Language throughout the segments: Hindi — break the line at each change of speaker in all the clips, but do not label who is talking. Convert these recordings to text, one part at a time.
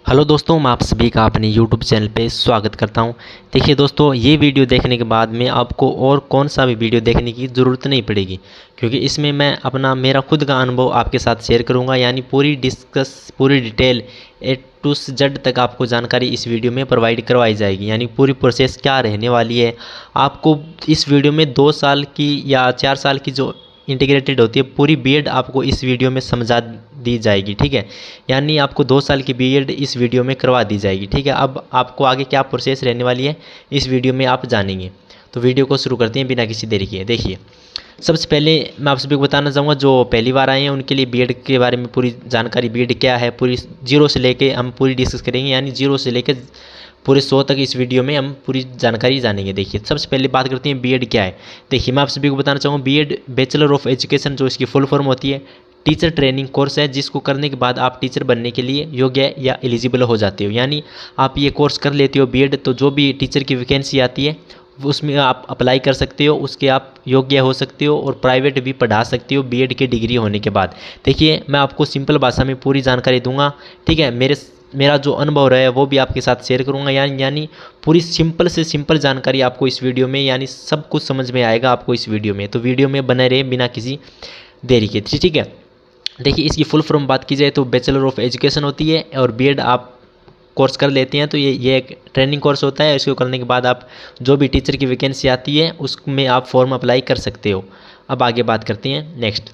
हेलो दोस्तों, मैं आप सभी का अपने यूट्यूब चैनल पे स्वागत करता हूं। देखिए दोस्तों, ये वीडियो देखने के बाद में आपको और कौन सा भी वीडियो देखने की ज़रूरत नहीं पड़ेगी, क्योंकि इसमें मैं मेरा खुद का अनुभव आपके साथ शेयर करूंगा। यानी पूरी डिटेल ए टू जेड तक आपको जानकारी इस वीडियो में प्रोवाइड करवाई जाएगी। यानी पूरी प्रोसेस क्या रहने वाली है, आपको इस वीडियो में 2 साल की या 4 साल की जो इंटीग्रेटेड होती है पूरी बीएड आपको इस वीडियो में समझा दी जाएगी। ठीक है, यानी आपको 2 साल की बीएड इस वीडियो में करवा दी जाएगी। ठीक है, अब आपको आगे क्या प्रोसेस रहने वाली है इस वीडियो में आप जानेंगे। तो वीडियो को शुरू करते हैं बिना किसी देरी के। देखिए, सबसे पहले मैं आप सभी को बताना चाहूँगा, जो पहली बार आए हैं उनके लिए बीएड के बारे में पूरी जानकारी, बीएड क्या है पूरी जीरो से लेके हम पूरी डिस्कस करेंगे। यानी जीरो से लेकर पूरे 100 तक इस वीडियो में हम पूरी जानकारी जानेंगे। देखिए, सबसे पहले बात करते हैं बीएड क्या है। देखिए, मैं आप सभी को बताना चाहूँगा, बीएड बैचलर ऑफ एजुकेशन जो इसकी फुल फॉर्म होती है, टीचर ट्रेनिंग कोर्स है, जिसको करने के बाद आप टीचर बनने के लिए योग्य या एलिजिबल हो जाते हो। यानी आप ये कोर्स कर लेते हो बीएड, तो जो भी टीचर की वैकेंसी आती है उसमें आप अप्लाई कर सकते हो, उसके आप योग्य हो सकते हो और प्राइवेट भी पढ़ा सकते हो बीएड की डिग्री होने के बाद। देखिए, मैं आपको सिंपल भाषा में पूरी जानकारी दूंगा। ठीक है, मेरा जो अनुभव रहा है वो भी आपके साथ शेयर करूंगा। यानी पूरी सिंपल से सिंपल जानकारी आपको इस वीडियो में, यानी सब कुछ समझ में आएगा आपको इस वीडियो में। तो वीडियो में बने रहे बिना किसी देरी के। ठीक है, देखिए, इसकी फुल फॉर्म बात की जाए तो बैचलर ऑफ एजुकेशन होती है, और बीएड आप कोर्स कर लेते हैं तो ये एक ट्रेनिंग कोर्स होता है। इसको करने के बाद आप जो भी टीचर की वैकेंसी आती है उसमें आप फॉर्म अप्लाई कर सकते हो। अब आगे बात करते हैं नेक्स्ट।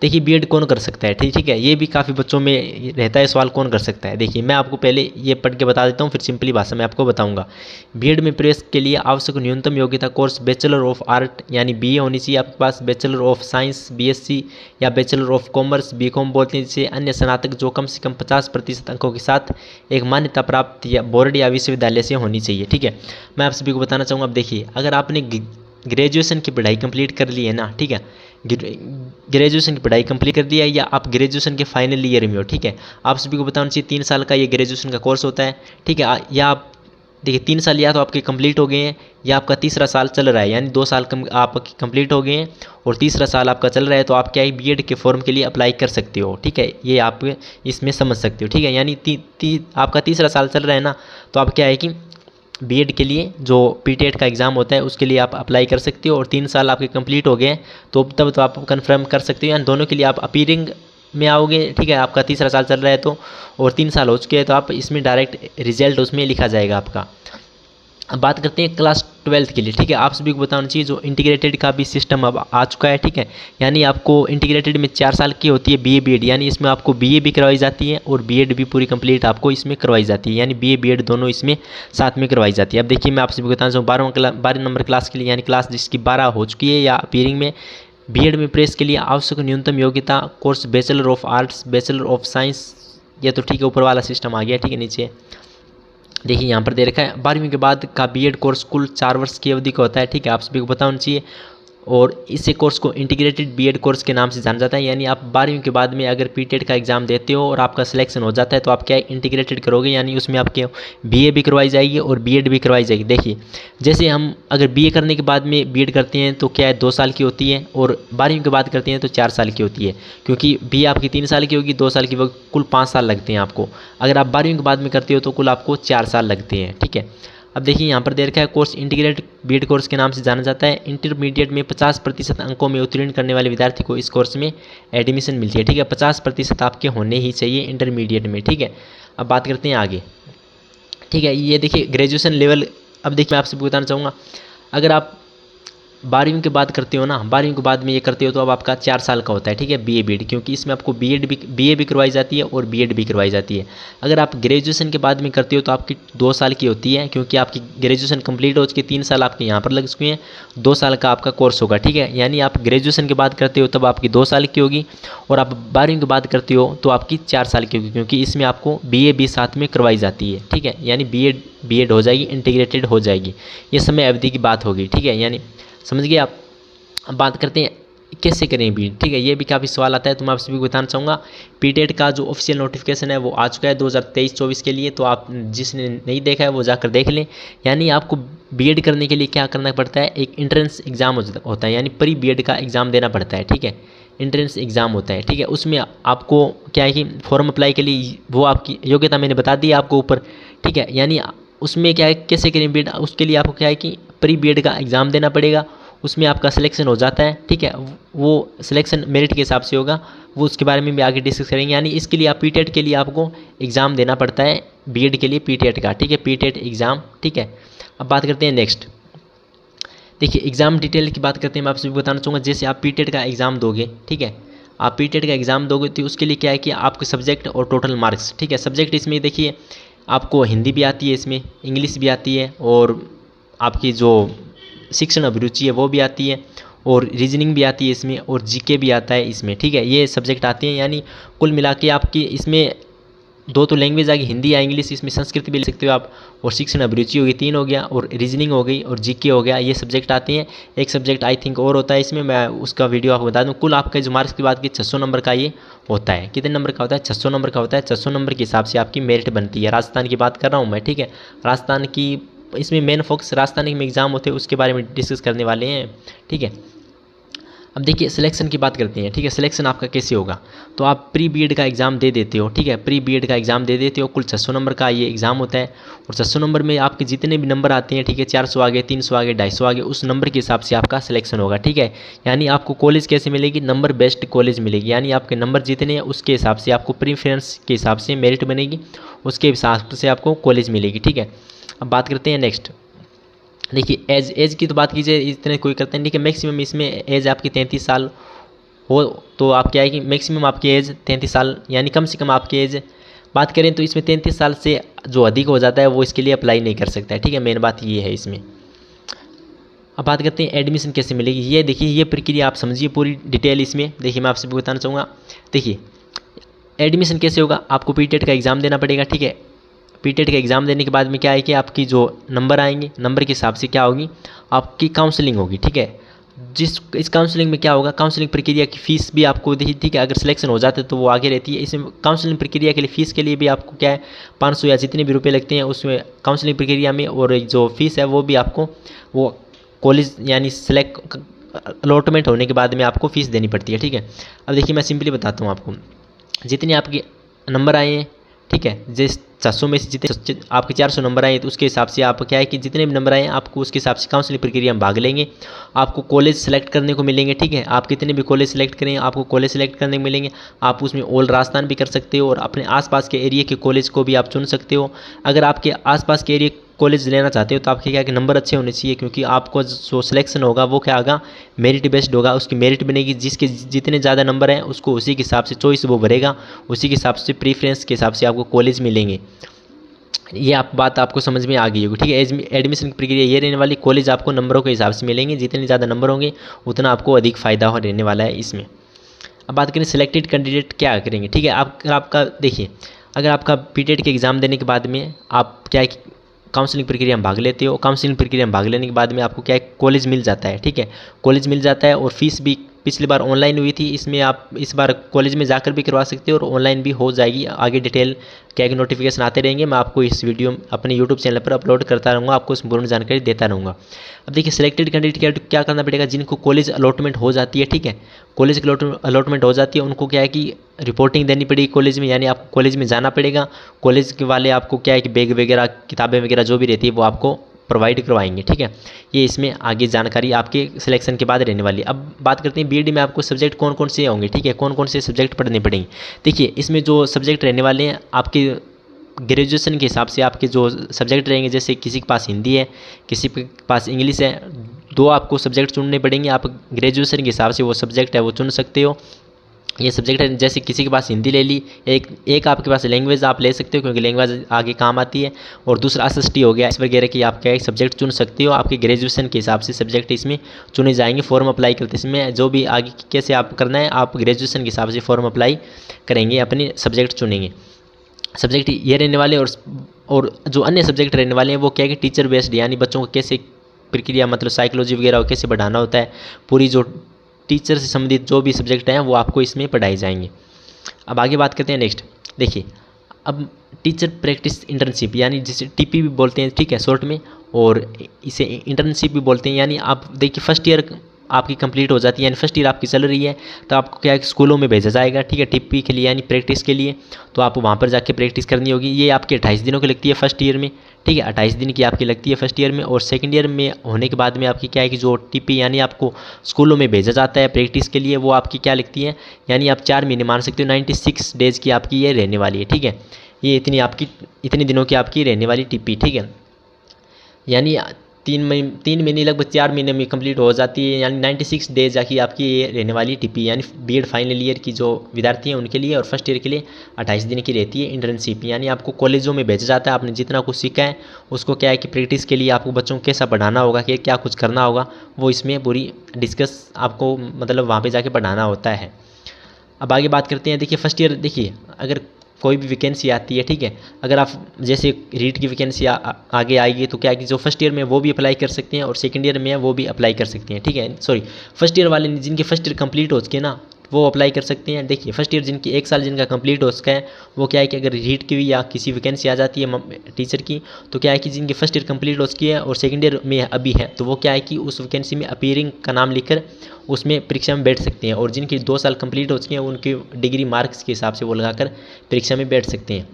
देखिए, बीएड कौन कर सकता है, ठीक है, ये भी काफ़ी बच्चों में रहता है सवाल, कौन कर सकता है। देखिए, मैं आपको पहले ये पढ़ के बता देता हूँ, फिर सिंपली भाषा में आपको बताऊंगा। बीएड में प्रवेश के लिए आवश्यक न्यूनतम योग्यता कोर्स बैचलर ऑफ आर्ट यानी बीए होनी चाहिए आपके पास, बैचलर ऑफ साइंस बीएससी या बैचलर ऑफ कॉमर्स बीकॉम बोलते हैं जिसे, अन्य स्नातक जो कम से कम 50% अंकों के साथ एक मान्यता प्राप्त या बोर्ड या विश्वविद्यालय से होनी चाहिए। ठीक है, मैं आप सभी को बताना चाहूँगा। अब देखिए, अगर आपने ग्रेजुएशन की पढ़ाई कंप्लीट कर ली है ना, ठीक है, ग्रेजुएशन की पढ़ाई कंप्लीट कर दिया है या आप ग्रेजुएशन के फाइनल ईयर में हो, ठीक है, आप सभी को बताना चाहिए 3 साल का ये ग्रेजुएशन का कोर्स होता है। ठीक है, या आप देखिए 3 साल या तो आपके कंप्लीट हो गए हैं या आपका तीसरा साल चल रहा है, यानी 2 साल आपके कंप्लीट हो गए हैं और तीसरा साल आपका चल रहा है, तो आप क्या है बीएड के फॉर्म के लिए अप्लाई कर सकते हो। ठीक है, ये आप इसमें समझ सकते हो। ठीक है, यानी आपका तीसरा साल चल रहा है ना, तो आप क्या है कि बीएड के लिए जो पीटेट का एग्ज़ाम होता है उसके लिए आप अप्लाई कर सकते हो, और 3 साल आपके कंप्लीट हो गए हैं तो तब तो आप कंफर्म कर सकते हो, यानी दोनों के लिए आप अपीयरिंग में आओगे। ठीक है, आपका तीसरा साल चल रहा है तो, और 3 साल हो चुके हैं तो आप इसमें डायरेक्ट रिजल्ट उसमें लिखा जाएगा आपका। अब बात करते हैं क्लास 12th के लिए। ठीक है, आप सभी को बताना चाहिए जो इंटीग्रेटेड का भी सिस्टम अब आ चुका है। ठीक है, यानी आपको इंटीग्रेटेड में 4 साल की होती है बीए बीएड, यानी इसमें आपको बीए भी करवाई जाती है और बीएड भी पूरी कंप्लीट आपको इसमें करवाई जाती है, यानी बीए बीएड दोनों इसमें साथ में करवाई जाती है। अब देखिए, मैं आप सभी को बताना चाहूँ 12 नंबर क्लास के लिए, यानी क्लास जिसकी 12 हो चुकी है या अपीयरिंग में, बीएड में प्रवेश के लिए आवश्यक न्यूनतम योग्यता course bachelor of arts bachelor of science, ये तो ठीक है ऊपर वाला सिस्टम आ गया। ठीक है, नीचे देखिए यहाँ पर दे रखा है 12वीं के बाद का बीएड कोर्स कुल 4 वर्ष की अवधि का होता है। ठीक है, आप सभी को पता होना चाहिए, और इसी कोर्स को इंटीग्रेटेड बीएड कोर्स के नाम से जाना जाता है। यानी आप 12वीं के बाद में अगर पीटेट का एग्जाम देते हो और आपका सिलेक्शन हो जाता है तो आप क्या इंटीग्रेटेड करोगे, यानी उसमें आपके बीए भी करवाई जाएगी और बीएड भी करवाई जाएगी। देखिए, जैसे हम अगर बीए करने के बाद में बीएड करते हैं तो क्या है 2 साल की होती है, और 12वीं के बाद करते हैं तो 4 साल की होती है, क्योंकि बीए आपकी 3 साल की होगी, 2 साल की वो कुल 5 साल लगते हैं आपको। अगर आप 12वीं के बाद में करते हो तो कुल आपको 4 साल लगते हैं। ठीक है, अब देखिए यहाँ पर दे रखा है कोर्स इंटीग्रेटेड बीएड कोर्स के नाम से जाना जाता है। इंटरमीडिएट में 50% अंकों में उत्तीर्ण करने वाले विद्यार्थी को इस कोर्स में एडमिशन मिलती है। ठीक है, 50% आपके होने ही चाहिए इंटरमीडिएट में। ठीक है, अब बात करते हैं आगे। ठीक है, ये देखिए ग्रेजुएशन लेवल। अब देखिए, मैं आपसे बताना चाहूँगा, अगर आप 12वीं के बाद करते हो ना, 12वीं के बाद में ये करते हो तो अब आपका 4 साल का होता है। ठीक है, बीए बीएड, क्योंकि इसमें आपको बीए भी करवाई जाती है और बीएड भी करवाई जाती है। अगर आप ग्रेजुएशन के बाद में करते हो तो आपकी 2 साल की होती है, क्योंकि आपकी ग्रेजुएशन कंप्लीट हो चुकी, 3 साल आपके यहाँ पर लग चुके हैं, 2 साल का आपका कोर्स होगा। ठीक है, यानी आप ग्रेजुएशन के बाद करते हो तब आपकी 2 साल की होगी, और आप 12वीं के बाद करते हो तो आपकी 4 साल की होगी, क्योंकि इसमें आपको बीए भी साथ में करवाई जाती है। ठीक है, यानी बीएड हो जाएगी, इंटीग्रेटेड हो जाएगी, ये समय अवधि की बात होगी। ठीक है, यानी समझ गए आप। अब बात करते हैं कैसे करें बीएड। ठीक है, ये भी काफ़ी सवाल आता है, तो मैं आप सभी को बताना चाहूँगा पीटेट का जो ऑफिशियल नोटिफिकेशन है वो आ चुका है 2023-24 के लिए, तो आप जिसने नहीं देखा है वो जाकर देख लें। यानी आपको बीएड करने के लिए क्या करना पड़ता है, एक एंट्रेंस एग्ज़ाम होता है, यानी प्री बीएड का एग्ज़ाम देना पड़ता है। ठीक है, एंट्रेंस एग्ज़ाम होता है, ठीक है। उसमें आपको क्या है कि फॉर्म अप्लाई के लिए वो आपकी योग्यता मैंने बता दी आपको ऊपर, ठीक है। यानी उसमें क्या है, कैसे करें बीएड, उसके लिए आपको क्या है कि प्री बीएड का एग्ज़ाम देना पड़ेगा। उसमें आपका सिलेक्शन हो जाता है, ठीक है। वो सिलेक्शन मेरिट के हिसाब से होगा, वो उसके बारे में भी आगे डिस्कस करेंगे। यानी इसके लिए आप पीटेट के लिए आपको एग्ज़ाम देना पड़ता है, बीएड के लिए पीटेट का, ठीक है, पीटेट एग्ज़ाम, ठीक है। अब बात करते हैं नेक्स्ट। देखिए एग्ज़ाम डिटेल की बात करते हैं, मैं आपसे बताना चाहूँगा। जैसे आप पीटेट का एग्ज़ाम दोगे, ठीक है, आप पीटेट का एग्ज़ाम दोगे तो उसके लिए क्या है कि आपके सब्जेक्ट और टोटल मार्क्स, ठीक है। सब्जेक्ट इसमें देखिए आपको हिंदी भी आती है, इसमें इंग्लिश भी आती है, और आपकी जो शिक्षण अभिरुचि है वो भी आती है, और रीजनिंग भी आती है इसमें, और जीके भी आता है इसमें, ठीक है। ये सब्जेक्ट आते हैं। यानी कुल मिला के आपकी इसमें दो तो लैंग्वेज आ गई, हिंदी या इंग्लिश, इसमें संस्कृत भी ले सकते हो आप, और शिक्षण अभिरुचि होगी, 3 हो गया, और रीजनिंग हो गई, और जीके हो गया। ये सब्जेक्ट आते हैं। एक सब्जेक्ट आई थिंक और होता है इसमें, मैं उसका वीडियो आपको बता दूं। कुल आपका जो मार्क्स की बात की 600 नंबर का ये होता है। कितने नंबर का होता है? 600 नंबर का होता है। 600 नंबर के हिसाब से आपकी मेरिट बनती है। राजस्थान की बात कर रहा हूँ मैं, ठीक है। राजस्थान की इसमें मेन फोकस राजस्थान में एग्ज़ाम होते हैं, उसके बारे में डिस्कस करने वाले हैं, ठीक है। अब देखिए सिलेक्शन की बात करते हैं, ठीक है। सिलेक्शन आपका कैसे होगा? तो आप प्री बीएड का एग्ज़ाम दे देते हो, ठीक है। प्री बीएड का एग्ज़ाम दे देते हो। कुल 600 नंबर का ये एग्ज़ाम होता है, और 600 नंबर में आपके जितने भी नंबर आते हैं, ठीक है, 400 आ गए, 300 आ गए, 250 आ गए, उस नंबर के हिसाब से आपका सिलेक्शन होगा, ठीक है। यानी आपको कॉलेज कैसे मिलेगी? नंबर बेस्ड कॉलेज मिलेगी। यानी आपके नंबर जितने हैं उसके हिसाब से आपको प्रीफरेंस के हिसाब से मेरिट बनेगी, उसके हिसाब से आपको कॉलेज मिलेगी, ठीक है। अब बात करते हैं नेक्स्ट। देखिए एज की तो बात कीजिए, इतने कोई करते हैं, ठीक है। मैक्सिमम इसमें एज आपकी 33 साल हो तो आप क्या है कि मैक्सिमम आपकी एज 33 साल, यानी कम से कम आपकी एज बात करें तो इसमें 33 साल से जो अधिक हो जाता है वो इसके लिए अप्लाई नहीं कर सकता है, ठीक है। मेन बात ये है इसमें। अब बात करते हैं एडमिशन कैसे मिलेगी। ये देखिए ये प्रक्रिया आप समझिए पूरी डिटेल इसमें। देखिए मैं आपसे बताना चाहूँगा। देखिए एडमिशन कैसे होगा? आपको पीटेट का एग्ज़ाम देना पड़ेगा, ठीक है। पीटेट का एग्ज़ाम देने के बाद में क्या है कि आपकी जो नंबर आएंगे, नंबर के हिसाब से क्या होगी, आपकी काउंसलिंग होगी, ठीक है। इस काउंसलिंग में क्या होगा, काउंसलिंग प्रक्रिया की फ़ीस भी आपको दी, ठीक है। अगर सिलेक्शन हो जाते तो वो आगे रहती है। इसमें काउंसलिंग प्रक्रिया के लिए फ़ीस के लिए भी आपको क्या है 500 या जितने भी रुपए लगते हैं उसमें काउंसलिंग प्रक्रिया में, और जो फ़ीस है वो भी आपको वो कॉलेज यानी सेलेक्ट अलॉटमेंट होने के बाद में आपको फ़ीस देनी पड़ती है, ठीक है। अब देखिए मैं सिंपली बताता हूँ आपको। जितने आपके नंबर आए हैं, ठीक है, जिस 600 में से जितने आपके 400 नंबर आए तो उसके हिसाब से आप क्या है कि जितने भी नंबर आए आपको उसके हिसाब से काउंसलिंग प्रक्रिया में भाग लेंगे। आपको कॉलेज सेलेक्ट करने को मिलेंगे, ठीक है। आप कितने भी कॉलेज सेलेक्ट करें आपको कॉलेज सेलेक्ट करने को मिलेंगे। आप उसमें ऑल राजस्थान भी कर सकते हो, और अपने आसपास के एरिया के कॉलेज को भी आप चुन सकते हो। अगर आपके आसपास के एरिया कॉलेज लेना चाहते हो तो आपके क्या कि नंबर अच्छे होने चाहिए, क्योंकि आपको जो सिलेक्शन होगा वो क्या होगा, मेरिट बेस्ड होगा। उसकी मेरिट बनेगी, जिसके जितने ज़्यादा नंबर हैं उसको उसी के हिसाब से चॉइस वो भरेगा, उसी के हिसाब से प्रीफ्रेंस के हिसाब से आपको कॉलेज मिलेंगे। ये आप बात आपको समझ में आ गई होगी, ठीक है। एडमिशन की प्रक्रिया ये रहने वाली, कॉलेज आपको नंबरों के हिसाब से मिलेंगे, जितने ज़्यादा नंबर होंगे उतना आपको अधिक फ़ायदा रहने वाला है इसमें। अब बात करें सिलेक्टेड कैंडिडेट क्या करेंगे, ठीक है। आपका देखिए अगर आपका पीटेट के एग्ज़ाम देने के बाद में आप क्या है काउंसलिंग प्रक्रिया में भाग लेते हो, काउंसलिंग प्रक्रिया में भाग लेने के बाद में आपको क्या है कॉलेज मिल जाता है, ठीक है। कॉलेज मिल जाता है, और फीस भी पिछली बार ऑनलाइन हुई थी, इसमें आप इस बार कॉलेज में जाकर भी करवा सकते हो, और ऑनलाइन भी हो जाएगी। आगे डिटेल क्या नोटिफिकेशन आते रहेंगे, मैं आपको इस वीडियो अपने यूट्यूब चैनल पर अपलोड करता रहूँगा, आपको संपूर्ण जानकारी देता रहूँगा। अब देखिए सिलेक्टेड कैंडिडेट क्या करना पड़ेगा, जिनको कॉलेज अलॉटमेंट हो जाती है, ठीक है। कॉलेज की अलॉटमेंट हो जाती है, उनको क्या है कि रिपोर्टिंग देनी पड़ेगी कॉलेज में, यानी आपको कॉलेज में जाना पड़ेगा। कॉलेज के वाले आपको क्या है कि बैग वगैरह किताबें वगैरह जो भी रहती है वो आपको प्रोवाइड करवाएंगे, ठीक है। ये इसमें आगे जानकारी आपके सिलेक्शन के बाद रहने वाली है। अब बात करते हैं बीएड में आपको सब्जेक्ट कौन कौन से होंगे, ठीक है, कौन कौन से सब्जेक्ट पढ़ने पड़ेंगे। देखिए इसमें जो सब्जेक्ट रहने वाले हैं आपके ग्रेजुएशन के हिसाब से, आपके जो सब्जेक्ट रहेंगे, जैसे किसी के पास हिंदी है, किसी के पास इंग्लिश है, 2 आपको सब्जेक्ट चुनने पड़ेंगे। आप ग्रेजुएशन के हिसाब से वो सब्जेक्ट है वो चुन सकते हो। ये सब्जेक्ट है, जैसे किसी के पास हिंदी ले ली, एक आपके पास लैंग्वेज आप ले सकते हो, क्योंकि लैंग्वेज आगे काम आती है, और दूसरा एसएसटी हो गया, इस वगैरह की आप क्या एक सब्जेक्ट चुन सकते हो। आपके ग्रेजुएशन के हिसाब से सब्जेक्ट इसमें चुने जाएंगे। फॉर्म अप्लाई करते समय जो भी आगे कैसे आप करना है, आप ग्रेजुएशन के हिसाब से फॉर्म अप्लाई करेंगे, अपने सब्जेक्ट चुनेंगे। सब्जेक्ट ये रहने वाले, और जो अन्य सब्जेक्ट रहने वाले हैं वो क्या है कि टीचर बेस्ड, यानी बच्चों को कैसे प्रक्रिया मतलब साइकोलॉजी वगैरह कैसे बढ़ाना होता है, पूरी जो टीचर से संबंधित जो भी सब्जेक्ट हैं वो आपको इसमें पढ़ाए जाएंगे। अब आगे बात करते हैं नेक्स्ट। देखिए अब टीचर प्रैक्टिस इंटर्नशिप, यानी जिसे टीपी भी बोलते हैं, ठीक है, शॉर्ट में, और इसे इंटर्नशिप भी बोलते हैं। यानी आप देखिए फर्स्ट ईयर आपकी कंप्लीट हो जाती है, यानी फर्स्ट ईयर आपकी चल रही है, तो आपको क्या है कि स्कूलों में भेजा जाएगा, ठीक है, टिप्पी के लिए यानी प्रैक्टिस के लिए। तो आपको वहाँ पर जाके प्रैक्टिस करनी होगी। ये आपकी 28 दिनों की लगती है फर्स्ट ईयर में, ठीक है, 28 दिन की आपकी लगती है फर्स्ट ईयर में। और सेकंड ईयर में होने के बाद में आपकी क्या है कि जो टिप्पी यानी आपको स्कूलों में भेजा जाता है प्रैक्टिस के लिए, वो आपकी क्या लगती है, यानी आप 4 महीने मान सकते हो, 96 डेज़ की आपकी ये रहने वाली है, ठीक है। ये इतनी दिनों की आपकी रहने वाली टिप्पी, ठीक है, यानी 3 महीने लगभग 4 महीने में कंप्लीट हो जाती है, यानी 96 डेज जाके आपकी ये रहने वाली टिप्पी, यानी बीएड फाइनल ईयर की जो विद्यार्थी हैं उनके लिए, और फर्स्ट ईयर के लिए 28 दिन की रहती है इंटर्नशिप। यानी आपको कॉलेजों में भेजा जाता है, आपने जितना कुछ सीखा है उसको क्या है कि प्रैक्टिस के लिए आपको बच्चों को कैसा पढ़ाना होगा, कि क्या कुछ करना होगा, वो इसमें पूरी डिस्कस आपको मतलब वहाँ पर जाके पढ़ाना होता है। अब आगे बात करते हैं। देखिए फर्स्ट ईयर, देखिए अगर कोई भी वैकेंसी आती है, ठीक है, अगर आप जैसे रीट की वैकेंसी आगे आएगी तो क्या है कि जो फर्स्ट ईयर में वो भी अप्लाई कर सकते हैं और सेकंड ईयर में वो भी अप्लाई कर सकते हैं, ठीक है। सॉरी, फर्स्ट ईयर वाले जिनके फर्स्ट ईयर कंप्लीट हो चुके ना, वो अप्लाई कर सकते हैं। देखिए फर्स्ट ईयर जिनकी 1 साल जिनका कंप्लीट हो चुका है, वो क्या है कि अगर रीट की भी या किसी वैकेंसी आ जाती है टीचर की, तो क्या है कि जिनकी फर्स्ट ईयर कंप्लीट हो चुकी है और सेकंड ईयर में अभी है, तो वो क्या है कि उस वैकेंसी में अपीयरिंग का नाम लिखकर उसमें परीक्षा में बैठ सकते हैं। और जिनकी 2 साल कंप्लीट हो चुके हैं, उनकी डिग्री मार्क्स के हिसाब से वो लगाकर परीक्षा में बैठ सकते हैं।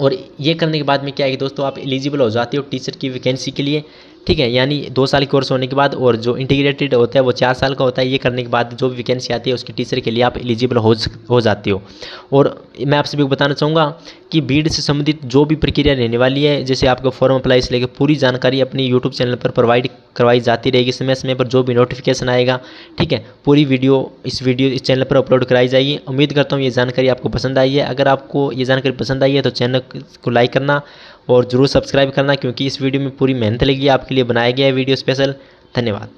और ये करने के बाद में क्या है कि दोस्तों आप एलिजिबल हो जाते हो टीचर की वैकेंसी के लिए, ठीक है, यानी 2 साल कोर्स होने के बाद, और जो इंटीग्रेटेड होता है वो 4 साल का होता है। ये करने के बाद जो भी वैकेंसी आती है उसके टीचर के लिए आप एलिजिबल हो जाते हो। और मैं आप सभी को बताना चाहूँगा कि बीएड से संबंधित जो भी प्रक्रिया रहने वाली है, जैसे आपका फॉर्म अप्लाई से लेकर पूरी जानकारी अपनी यूट्यूब चैनल पर प्रोवाइड करवाई जाती रहेगी समय समय पर। जो भी नोटिफिकेशन आएगा, ठीक है, पूरी इस चैनल पर अपलोड कराई जाएगी। उम्मीद करता हूँ ये जानकारी आपको पसंद आई है। अगर आपको ये जानकारी पसंद आई है तो चैनल को लाइक करना और ज़रूर सब्सक्राइब करना, क्योंकि इस वीडियो में पूरी मेहनत लगी है आपके लिए बनाया गया है वीडियो स्पेशल। धन्यवाद।